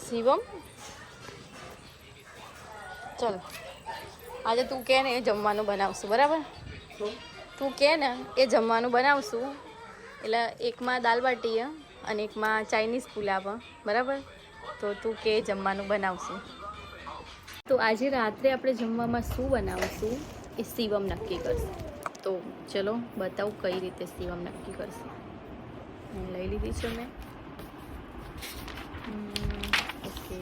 શિવમ ચલ આજે તું કે ને એ જમવાનું બનાવશું બરાબર તું કે ને એ જમવાનું બનાવશું એટલે એકમાં દાલ બાટી અને એકમાં ચાઇનીઝ પુલાવ બરાબર તો તું કે જમવાનું બનાવશું તો આજે રાત્રે આપણે જમવામાં શું બનાવશું એ શિવમ નક્કી કરશે તો ચલો બતાવું કઈ રીતે શિવમ નક્કી કરશે લઈ લીધી છે મેં ઓકે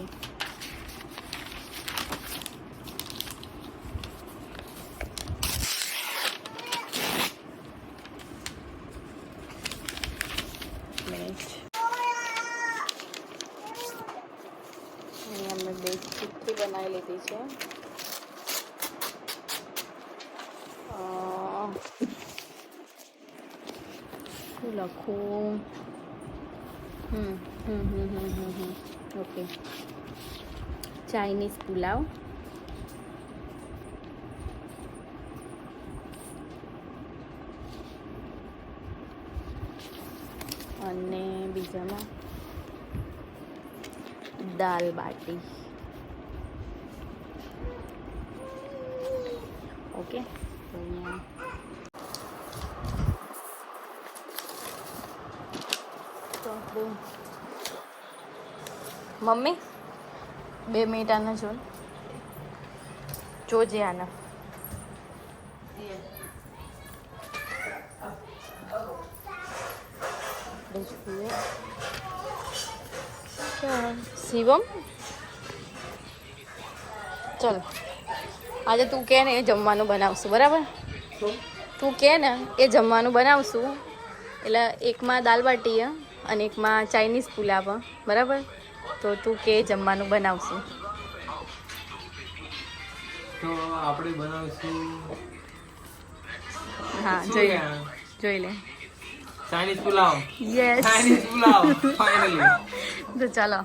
અહીંયા મેં બે ચીક્કી બનાવી લીધી છે શું લખું ઓકે ચાઇનીઝ પુલાવ અને બીજામાં દાલ બાટી ઓકે તો અહીંયા તો મમ્મી 2 મિનિટ આના જોજે આના શિવમ ચલ આજે તું કે ને એ જમવાનું બનાવશું બરાબર તું કે ને એ જમવાનું બનાવશું એટલે એકમાં દાલ બાટી અને એકમાં ચાઇનીઝ પુલાવ બરાબર તો તું કે જમવાનું બનાવશું તો આપણે બનાવશું હા જોઈ લે Chinese pulao yes Chinese pulao finally તો ચાલો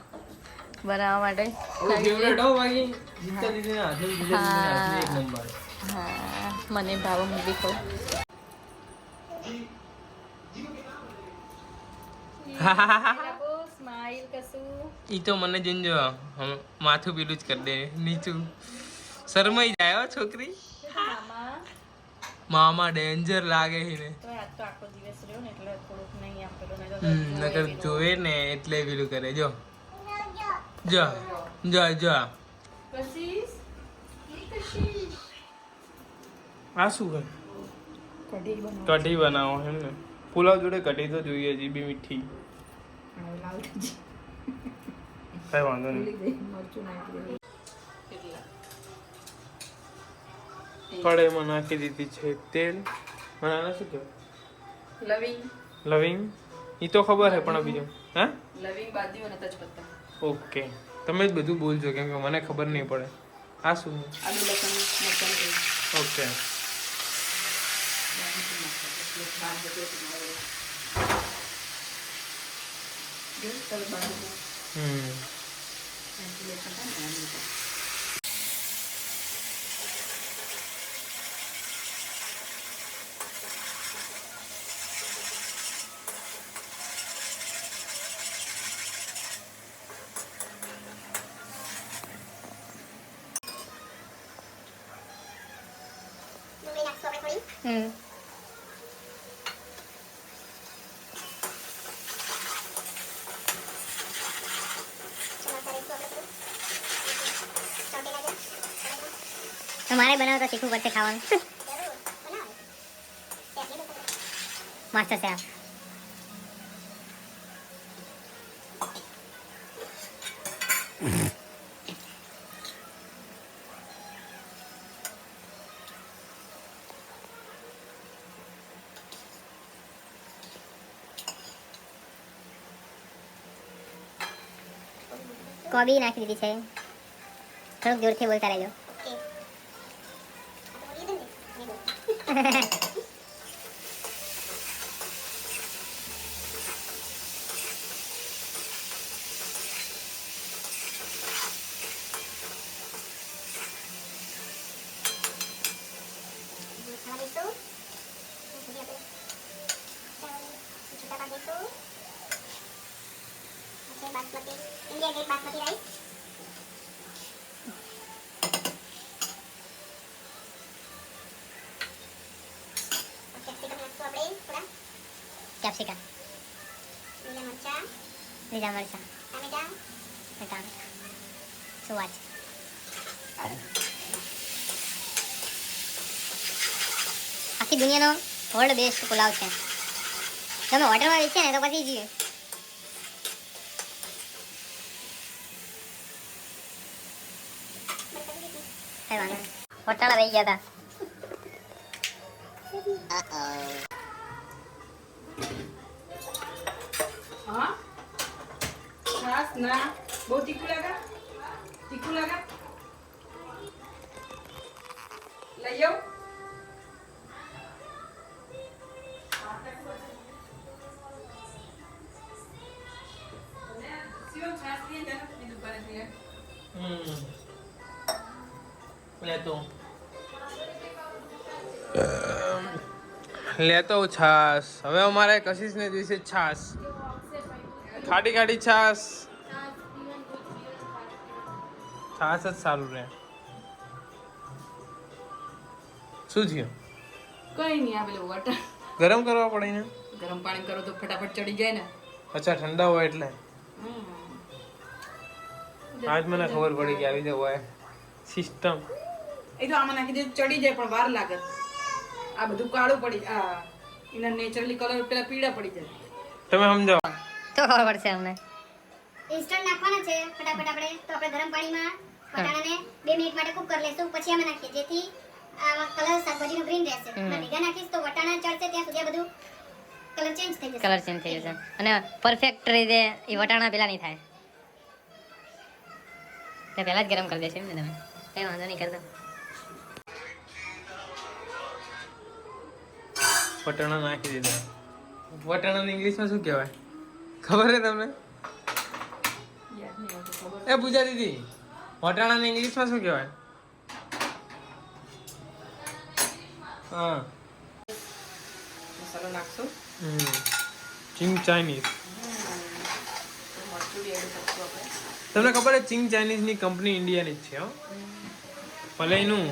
બનાવવા માટે ફેવરેટ હો બાકી જીતા દીદી ના હાથે જીતા દીદી ના હાથે એક નંબર હા મને ભાવ મૂવી કહું સ્માઈલ કશું ઈ તો મને જંજો માથું પીલું જ કરી દે નીચું શરમાઈ જાય હો છોકરી મામા ડેન્જર લાગે છે ને તો આજ તો આખો દિવસ રહ્યો ને એટલે થોડુંક નહીં આમ પેલું નકર જોવે ને એટલે પેલું કરે જો જો જો જો આ શું છે કઢી બનાવો છે ને પુલાવ જોડે કઢી તો જોઈએ જ બી મીઠી કઈ વાંધો નહીં કઢાઈમાં નાખી દીધી છે તેલ મને આને શું કહેવાય લવિંગ ઈ તો ખબર છે પણ બીજું હે લવિંગ બાદીઓ અને તેજપત્તા ઓકે તમે જ બધું બોલજો કેમ કે મને ખબર નહીં પડે આ શું આદુ લસણ મરચાં ઓકે તમારે બનાવો તો શીખવું પડશે ખાવાનું માસ્ટર સાહેબ કોબી નાખી દીધી છે થોડુંક જોરથી બોલતા રહેજો basmati India Gate basmati rice capsicum લીલા મરચા ટામેટા સ્વાદ આખી દુનિયાનો વર્લ્ડ બેસ્ટ પુલાવ છે તમે હોટલમાં વેચે ને તો પછી જ હોટલ રહી ગયા હતા हाँ छाछ ना बहुत तीखू लगा लई आओ शिवम छाछ लिए जाना अपनी दुकान पे લેતો છાસ હવે અમારે કશિશ ને દિવસે છાસ ખાટી ખાટી છાસ છાસ જ સારું રહે શું થયું कहीं नहीं आ पेलो वाटर ગરમ કરવા પડે ને गरम पानी करो तो फटाफट चढ़ी जाए ना અચ્છા ઠંડા હોય એટલે આજ મને ખબર પડી કે આવી રીતે હોય સિસ્ટમ એ તો આમાં નાખી દે ચડી જાય પણ વાર લાગે આ બધું કાળું પડી આ એના નેચરલી કલર પેલા પીળા પડી જાય તમે સમજાવો તો ખબર પડશે અમને ઇન્સ્ટન્ટ નાખવાના છે ફટાફટ આપણે તો આપણે ગરમ પાણીમાં વટાણાને 2 મિનિટ માટે કૂક કરી લેશું પછી અમે નાખીએ જેથી આ કલર શાકભાજીનો ગ્રીન રહેશે અને ભેગા નાખીશ તો વટાણા ચડશે ત્યાં સુધી આ બધું કલર ચેન્જ થઈ જશે અને પરફેક્ટ રીતે એ વટાણા પેલા નહીં થાય તે પહેલા જ ગરમ કરી દેશે એમ ને તમે કઈ વાંધો નહીં કરતા વટાણા નાખી દીધા વટાણાને ઇંગ્લિશમાં શું કહેવાય ખબર છે તમને એ પૂજા દીદી વટાણાને ઇંગ્લિશમાં શું કહેવાય હા મસાલો નાખશો ચિંગ ચાઇનીઝ મરચું બી એડ કરશું આપણે તમને ખબર છે ચિંગ ચાઇનીઝની કંપની ઇન્ડિયાની જ છે હો ભલે એનું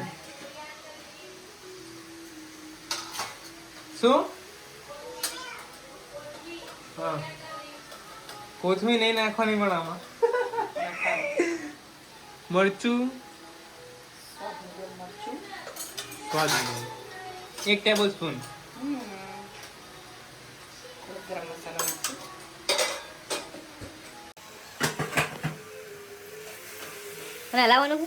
શું હા કોથમીર નહીં નાખવાની પણ આમાં મરચું મરચું સ્વાદ 1 ટેબલ સ્પૂન ગરમ મસાલો નાખશું અને હલાવવાનું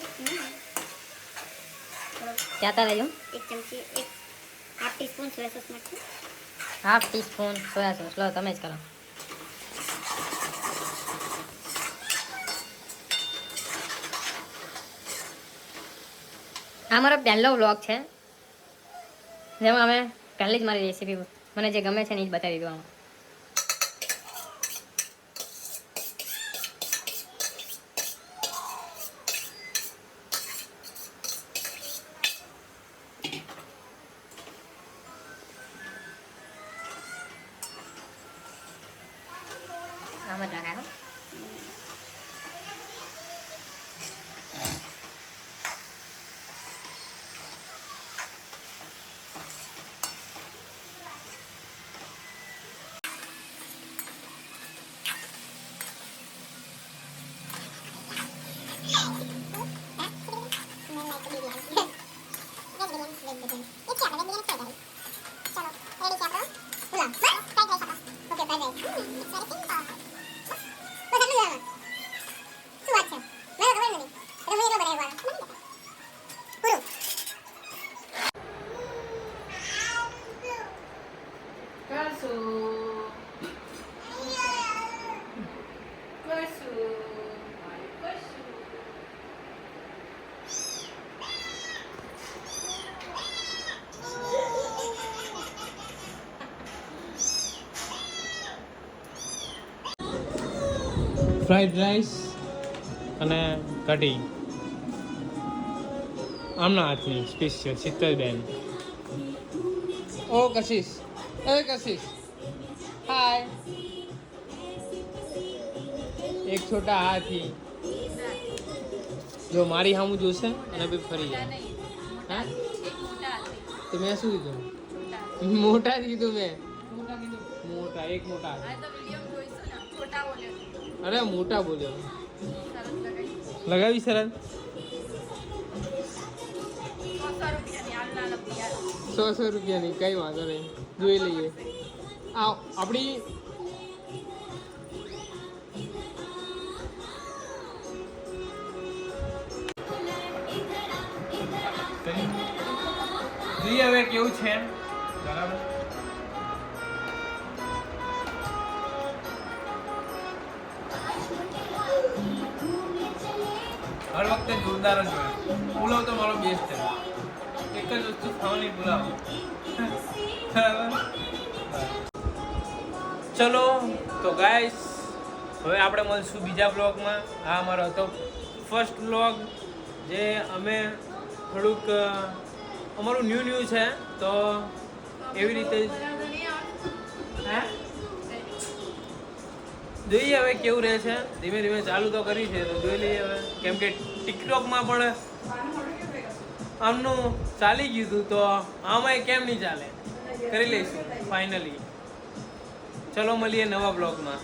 જાતા રહેજો 1 ચમચી 1/2 ટીસ્પૂન સોયા સોસ નાખશું 1/2 ટીસ્પૂન સોયા સોસ લો તમે જ કરો આ મારો પહેલો વ્લોગ છે જેમાં અમે પહેલી જ મારી રેસીપી મને જે ગમે છે ને એ જ બતાવી દીધું આમાં આમાં જ નાખાય ફ્રાઈડ રાઈસ અને કઢી આમના હાથની સ્પેશિયલ શીતલબેન ઓ કશિશ એ કશિશ હાય એક છોટા હાથી જો મારી સામું જોશે અને પછી ફરી જાય હા તો મેં શું કીધું મોટા જ કીધું મેં મોટા એક મોટા હાથી અરે મોટા બોલ્યો લગાવી સરસ 100 રૂપિયાની કઈ વાંધો નહીં જોઈ લઈએ આપણી જોઈએ હવે કેવું છે બરાબર હર વખતે જોરદાર જ હોય પુલાવ તો મારો બેસ્ટ છે એક જ વસ્તુ ખાવાની પુલાવ બરાબર ચલો તો ગાઈસ હવે આપણે મળશું બીજા બ્લોગમાં આ અમારો હતો ફર્સ્ટ બ્લોગ જે અમે થોડુંક અમારું ન્યૂ છે તો એવી રીતે હે જોઈએ હવે કેવું રહે છે ધીમે ધીમે ચાલુ તો કરી છે તો જોઈ લઈએ હવે કેમ કે ટિકટોકમાં પણ આમનું ચાલી ગયું હતું તો આમાંય કેમ નહીં ચાલે કરી લઈશું ફાઇનલી ચલો મળીએ નવા બ્લોગમાં